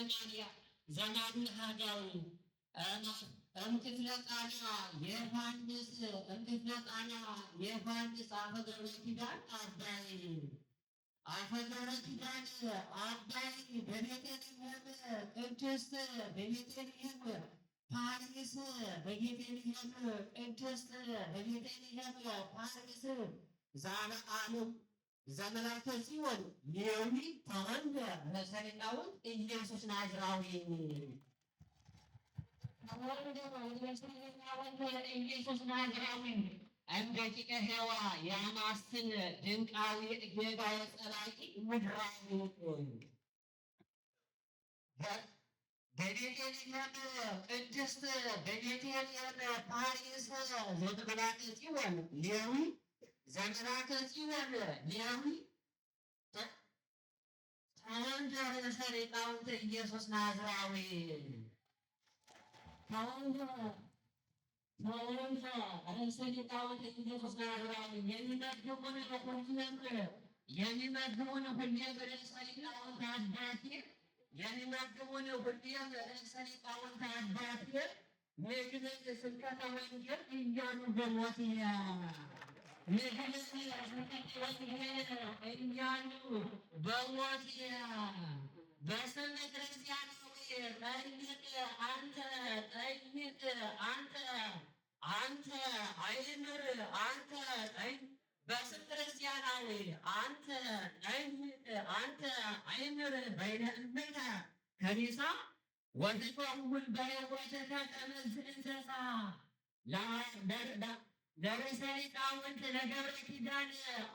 ሰማንያ ዘመኑ ሀዳዊ እምትፍለቃና የዮሐንስ እምትፍለቃና የዮሐንስ አፈ ኪዳን አባይ አፈ ኪዳን አባይ በቤተልሔም ቅድስት በቤተልሔም ፓሪስ በቤተልሔም ቅድስት በቤተልሔም ፓሪስ ዛለዓለም ዘመላከ ጽዮን ሌዊ ተወልደ መሰሪቃውን ኢየሱስ ናዝራዊ ኢየሱስ ናዝራዊ እንደ ቂቀ ሔዋ ያማስል ድንቃዊ ጌጋየ ጸላቂ ምድራዊ በቤተልሔም ቅድስት በቤተልሔም ፓሪስ ዘመላከ ጽዮን ሌዊ ዘመላከ ጽዮን ሌዊ ተወልደ መሰሪቃውን ኢየሱስ ናዝራዊ ተወልደ ርዕሰ ሊቃውንት ኢየሱስ ናዝራዊ የሚመግቡን ሁሌም ርዕሰ ሊቃውንት አባቴ የሚመግቡን ሁሌም ርዕሰ ሊቃውንት አባቴ ምግብን ስብከተ ወንጌል እያሉ በሞትያ ምግብን ስብከተ ወንጌል እያሉ በሞትያ በስመ ክርስቲያን አንተ አይምር አንተ በስመ ክርስቲያናዊ አንተ አይምር በይነ እምነ ከኒሳ ወትፈውል በሕይወትከ ከመዝ እንስሳ ለርዕሰ ሊቃውንት ለገብረ ኪዳን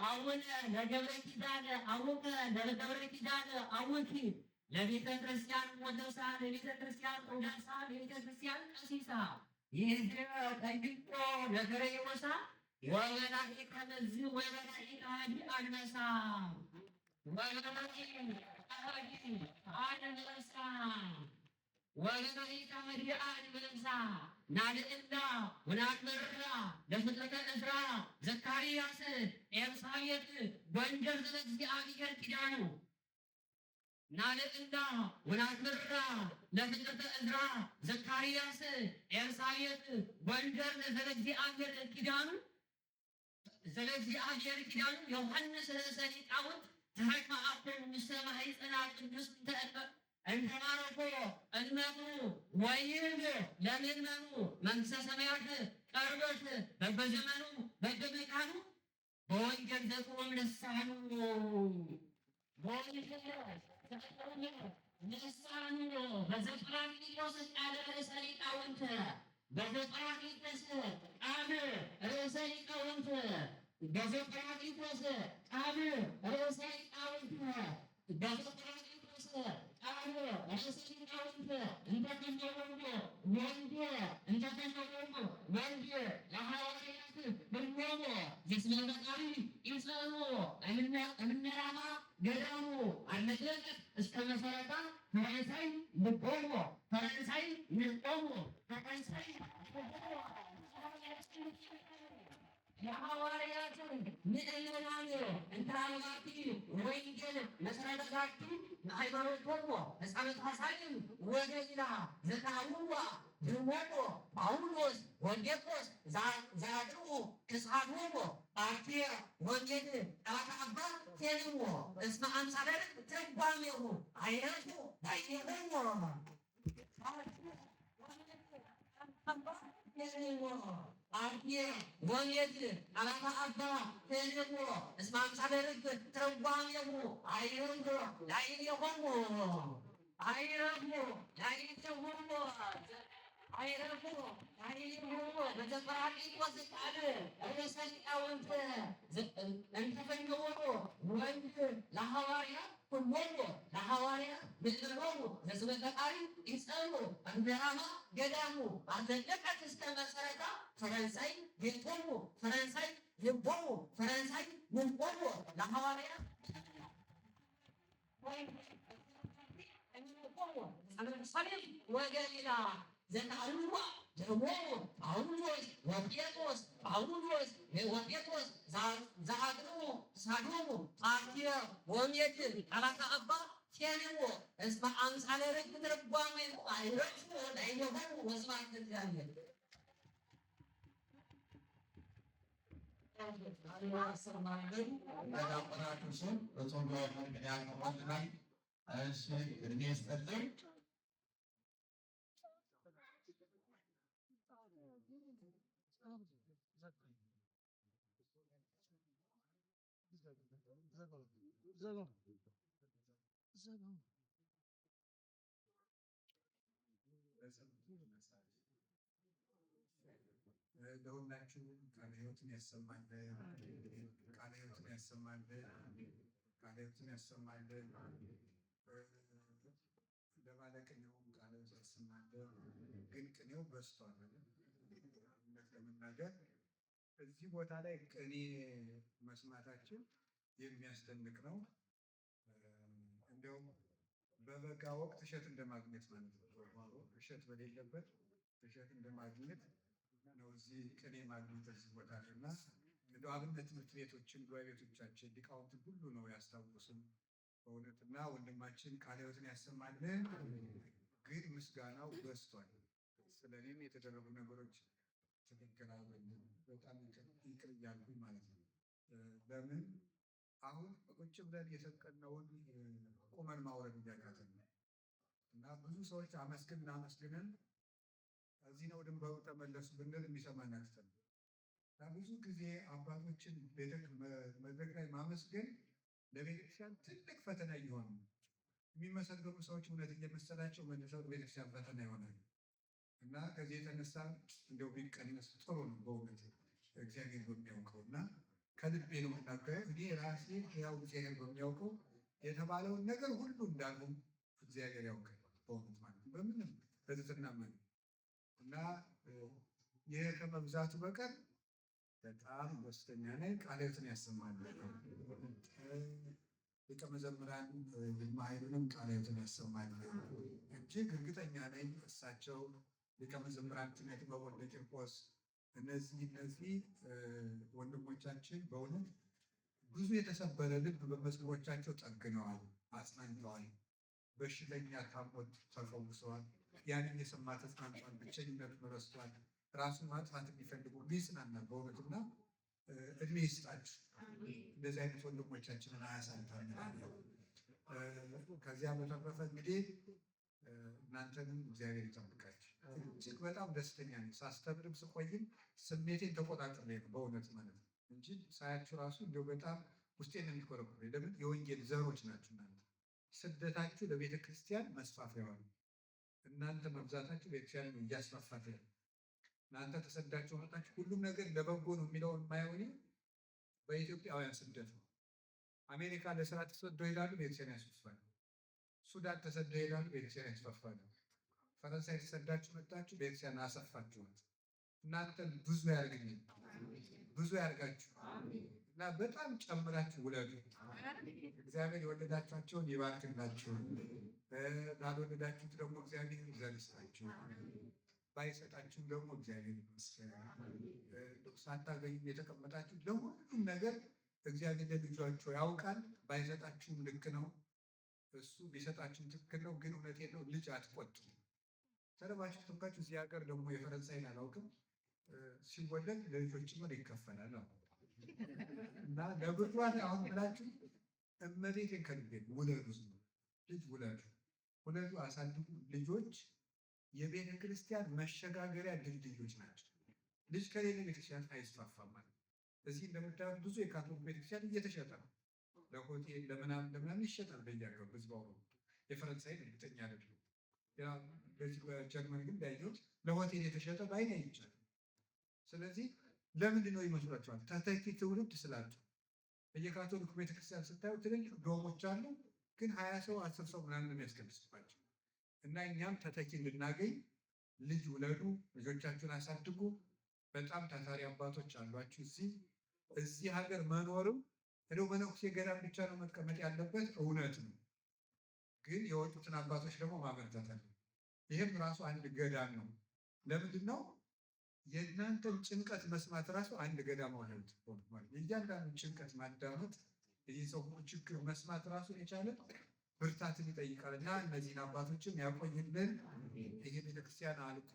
አቡነ ለገብረ ኪዳን አቡነ ለገብረ ኪዳን አቡኪ ለቤተ ክርስቲያን ወደሳ ለቤተ ክርስቲያን ወደሳ ለቤተ ክርስቲያን ቀሲሳ ይህ ጠይቆ ነገረ ይወሳ ወበላሂ ከመዝ ወበላሂ አዲ አንበሳ ወበላሂ አንበሳ ወበላሂ አዲ አንበሳ ናልዕላ ወናትመራ ለፍጥረተ ዕዝራ ዘካርያስ ኤልሳቤጥ ጎንደር ዘእግዚአብሔር ኪዳኑ ናልዕላ ወናትመራ ለፍጥረተ ዕዝራ ዘካርያስ ኤልሳቤጥ ጎንደር ዘለእግዚአብሔር ኪዳኑ ዮሐንስ ርዕሰ ሊቃውንት ተሐቅመ አኮን ውስተ ማኅፀነ ቅድስት እንተባረኮ እልመቱ ወይብ ለምእመኑ መንግሥተ ሰማያት ቀርበት በበዘመኑ በበመካኑ በወንጌል ዘቁም ልሳኑ ልሳኑ በዘጰራቅሊጦስ ቃለ ርዕሰ ሊቃውንት በዘጰራቅሊጦስ ቃል ርዕሰ ሊቃውንት በዘጰራቅሊጦስ ቃል ርዕሰ ሊቃውንት በዘጰራቅሊጦስ ቃል ርዕሰ ሊቃውንት እንተተመረምሮ ወንድ ለሐዋርያት ብሎሞ እስመ ፈጣሪ ይጸኑ እምነራማ ገዳሙ አለቀ እስከ መሰረታ ፈረንሳይ ልቆሞ ፈረንሳይ የሐዋርያትን ምእመናን እንታማቲ ወንጌል መሰረታቲ ሃይማኖቶሞ ሕፃናት ሐሳይም ወገሊላ ዘካውዋ ድሞሞ ጳውሎስ ወንጌቆስ ዛድኡ ክሳዶሞ አርቴ ወንጌል ጣታ አባ ቴልሞ እስመ አምሳለ ትርጓሜሁ አይነቱ ዳይሆሞ አርቴ ወንጌል ጣታ አባ ቴልሞ እስመ አምሳለ ትርጓሜሁ አይነቱ ዳይሆሞ በዘጰራቅሊጦስ ቃል ርዕሰ ሊቃውንት እንተፈንወሩ ወንድ ለሐዋርያት ሁሎሙ ለሐዋርያት ብዕሎሙ እስመ ፈጣሪ ይጸኑ እምነራማ ገዳሙ አለቀት እስከ መሰረታ ፈረንሳይ ቤቶሙ ፈረንሳይ ልቦሙ ፈረንሳይ ምንቆሙ ለሐዋርያት ወገሊላ ዘካርዋ ደሞሙ ጳውሎስ ወጴጥሮስ ዘአቅርቡ ሳዶሙ አርቴ ወሜድ ጣላታ አባ ቴንዎ እስመ አምሳለ ርግብ ትርጓሜ አይረክቦ ላዕሌሁ ወስብሐት ለእግዚአብሔር። ያቆናቱስን በጾም ያቆናል። እሺ እድሜ ይስጥልኝ። ለሁላችሁም ቃለ ሕይወትን ያሰማልን፣ ቃለ ሕይወትን ያሰማልን፣ ቃለ ሕይወትን ያሰማልን። ለባለቅኔውም ቃለ ሕይወት ያሰማልን። ግን ቅኔው በዝቷል። እውነት ለመናገር እዚህ ቦታ ላይ ቅኔ መስማታችን የሚያስደንቅ ነው። እንዲያውም በበጋ ወቅት እሸት እንደማግኘት ማለት ነው። እሸት በሌለበት እሸት እንደማግኘት ነው። እዚህ ቅኔ ማግኘት እዚህ ቦታ ላይ እና እንደው አብነት ትምህርት ቤቶችን ጉባኤ ቤቶቻችን ሊቃውንትን ሁሉ ነው ያስታውሱን በእውነት እና ወንድማችን ቃለ ሕይወትን ያሰማልን። ግን ምስጋናው በዝቷል። ስለ እኔም የተደረጉ ነገሮች ትክክል አይደለም። በጣም ይቅር እያልኩኝ ማለት ነው። ለምን አሁን ቁጭ ብለን የሰቀልነውን ቁመን ማውረድ እያቃተን ነው እና ብዙ ሰዎች አመስግነን እዚህ ነው ድንበሩ ተመለሱ ብንል የሚሰማን አክተን እና ብዙ ጊዜ አባቶችን መድረክ ላይ ማመስገን ለቤተክርስቲያን ትልቅ ፈተና እየሆነ የሚመሰገኑ ሰዎች እውነት እየመሰላቸው መልሰው ቤተክርስቲያን ፈተና ይሆናል እና ከዚህ የተነሳ እንደው ቢቀነስ ጥሩ ነው በእውነት እግዚአብሔር በሚያውቀው እና ከልቤ ነው የምናገረው። እኔ ራሴ ያው እግዚአብሔር በሚያውቀው የተባለውን ነገር ሁሉ እንዳሉ እግዚአብሔር ያውቃል በእውነት ማለት ነው። በምንም በትህትና ማለት እና ይሄ ከመብዛቱ በቀር በጣም ደስተኛ ነኝ። ቃለ ሕይወትን ያሰማል። ሊቀ መዘምራን ይልማ ኃይሉንም ቃለ ሕይወትን ያሰማል። እጅግ እርግጠኛ ነኝ እሳቸው ሊቀ መዘምራን ትምህርት በወልደ ቂርቆስ እነዚህ ወንድሞቻችን በእውነት ብዙ የተሰበረ ልብ በመዝሙሮቻቸው ጠግነዋል፣ አጽናንተዋል። በሽተኛ ታሞት ተፈውሰዋል። ያንን የሰማ ተጽናንቷል። ብቸኝነቱን ረስቷል። ራሱን ማጥፋት የሚፈልጉ ይጽናናል በእውነትና እድሜ ይስጣችሁ። እንደዚህ አይነት ወንድሞቻችንን አያሳልፋል። ከዚያ በተረፈ እንግዲህ እናንተንም እግዚአብሔር ይጠብቃችሁ። እጅግ በጣም ደስተኛ ነኝ። ሳስተምርም ስቆይም ስሜቴን ተቆጣጥሬ ነው በእውነት ማለት ነው እንጂ ሳያችሁ ራሱ እንዲያው በጣም ውስጤን የሚቆረቁር። ለምን የወንጌል ዘሮች ናችሁ እናንተ። ስደታችሁ ለቤተ ክርስቲያን መስፋፊያ ነው። እናንተ መብዛታችሁ ቤተክርስቲያን እያስፋፋት ነው። እናንተ ተሰዳችሁ መጣችሁ ሁሉም ነገር ለበጎ ነው የሚለውን የማይሆን በኢትዮጵያውያን ስደት ነው። አሜሪካ ለስራ ተሰደው ይሄዳሉ፣ ቤተክርስቲያን ያስፋፋል። ሱዳን ተሰደው ይሄዳሉ፣ ቤተክርስቲያን ያስፋፋል። ፈረንሳይ ተሰዳችሁ መጣችሁ፣ ቤተክርስቲያን አሰፋችኋት። እናንተን ብዙ ያርግልኝ፣ ብዙ ያርጋችሁ እና በጣም ጨምራችሁ ውለዱ። እግዚአብሔር የወለዳችኋቸውን ይባርክላችሁ። ላልወለዳችሁት ደግሞ እግዚአብሔር ዘር ይስጣችሁ። ባይሰጣችሁም ደግሞ እግዚአብሔር ይመስገን። ሳታገኙም የተቀመጣችሁ ለሁሉም ነገር እግዚአብሔር ለልጇቸው ያውቃል። ባይሰጣችሁም ልክ ነው፣ እሱ ቢሰጣችሁም ትክክል ነው። ግን እውነቴን ነው፣ ልጅ አትቆጡ። ተረባችሁ ተባችሁ። እዚህ ሀገር ደግሞ የፈረንሳይን አላውቅም፣ ሲወለድ ለልጆች ጭምር ይከፈላል እና ለብቷን አሁን ብላችሁ እመቤቴን ከልቤ ውለዱ፣ ልጅ ውለዱ፣ ውለዱ፣ አሳድጉ። ልጆች የቤተ ክርስቲያን መሸጋገሪያ ድልድዮች ናቸው። ልጅ ከሌለ ቤተክርስቲያን አይስፋፋም ማለት። እዚህ እንደምታዩት ብዙ የካቶሊክ ቤተክርስቲያን እየተሸጠ ነው። ለሆቴል ለምናምን ይሸጣል በየሀገሩ። በዚህ በአሁኑ የፈረንሳይ እርግጠኛ አይደለም። በዚህ በጀርመን ግን እንዳየሁት ለሆቴል የተሸጠ በአይን አይቻልም። ስለዚህ ለምንድን ነው ይመስላችኋል? ተተኪ ትውልድ ስላጡ። በየካቶሊክ ቤተክርስቲያን ስታዩ ትልልቅ ዶሞች አሉ፣ ግን 20 ሰው 10 ሰው ምናምን የሚያስቀምጥባቸው እና እኛም ተተኪ እንድናገኝ ልጅ ውለዱ፣ ልጆቻችሁን አሳድጉ። በጣም ታታሪ አባቶች አሏችሁ። እዚህ ሀገር መኖርም እንደው መነኩሴ ገዳም ብቻ ነው መቀመጥ ያለበት እውነት ነው። ግን የወጡትን አባቶች ደግሞ ማበረታታት አለ። ይህም ራሱ አንድ ገዳም ነው። ለምንድን ነው የእናንተን ጭንቀት መስማት ራሱ አንድ ገዳም ማለት ነው። እያንዳንዱ ጭንቀት ማዳመጥ፣ የዚህ ሰው ችግር መስማት ራሱ የቻለ ብርታትን ይጠይቃል እና እነዚህን አባቶችም ያቆይልን። ይህ ቤተክርስቲያን አልቆ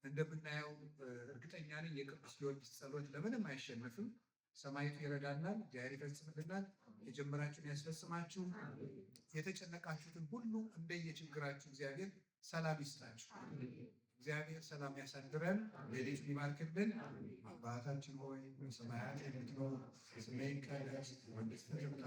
እንደምናየው እርግጠኛ ነኝ የቅዱስ ጊዮርጊስ ጸሎት ለምንም አይሸነፍም። ሰማዕቱ ይረዳናል፣ እግዚአብሔር ይፈጽምልናል። የጀመራችሁን ያስፈጽማችሁ። የተጨነቃችሁትን ሁሉ እንደየችግራችሁ እግዚአብሔር ሰላም ይስጣችሁ። እግዚአብሔር ሰላም ያሳድረን፣ ሌሊቱን ይባርክልን። አባታችን ሆይ በሰማያት የምትኖር ስምህ ይቀደስ፣ መንግሥትህ ትምጣ፣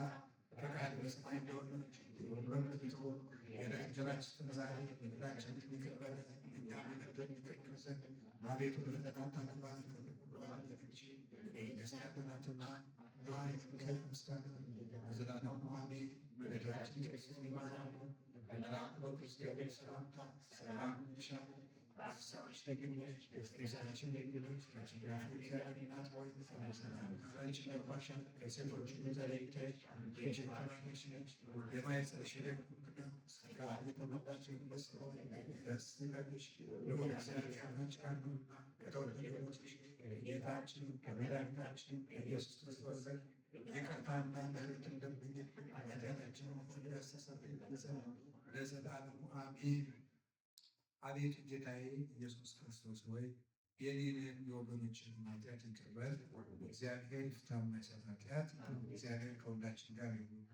ፈቃድህ በሰማይ እንደሆነች በምድር ትሁን። የዕለት እንጀራችንን ዛሬ በደላችንን ይቅር በለን እኛም የበደሉንን ይቅር እንል ዘንድ፣ አቤቱ ወደ ፈተና አታግባን ከክፉ አድነን እንጂ መንግሥት ናትና ኃይል፣ ክብር፣ ምስጋና ለዘላለሙ አሜን። እመቤታችን ቅድስት ድንግል ማርያም በመልአኩ በቅዱስ ገብርኤል ሰላምታ ሰላም እንልሻለን። ሐሳብሽ ድንግል ነሽ፣ በሥጋሽም ድንግል ነሽ። የእግዚአብሔር እናት ሆይ አንቺ ይገባሻል፣ ከሴቶች ሁሉ ተለይተሽ አንቺ የተባረክሽ ነሽ። የማኅፀንሽ ፍሬ ቅዱስ ጸጋን የተሞላሽ ቅድስት ሆይ ደስ ይበልሽ፣ ልዑል እግዚአብሔር ከአንቺ ጋር ነውና ከተወደደው ልጅሽ ከጌታችን ከመድኃኒታችን ከኢየሱስ ክርስቶስ ዘንድ ይቅርታና ምሕረት እንደምኝልን ኃጢአታችንን ሁሉ ያስተሰርይልን ዘንድ ለዘላለሙ አሜን። አቤቱ ጌታዬ ኢየሱስ ክርስቶስ ሆይ የኔንም የወገኖችን ኃጢአት ይቅር በል። እግዚአብሔር ይፍታ የማይሰጥ ኃጢአት። እግዚአብሔር ከሁላችን ጋር ይሁን።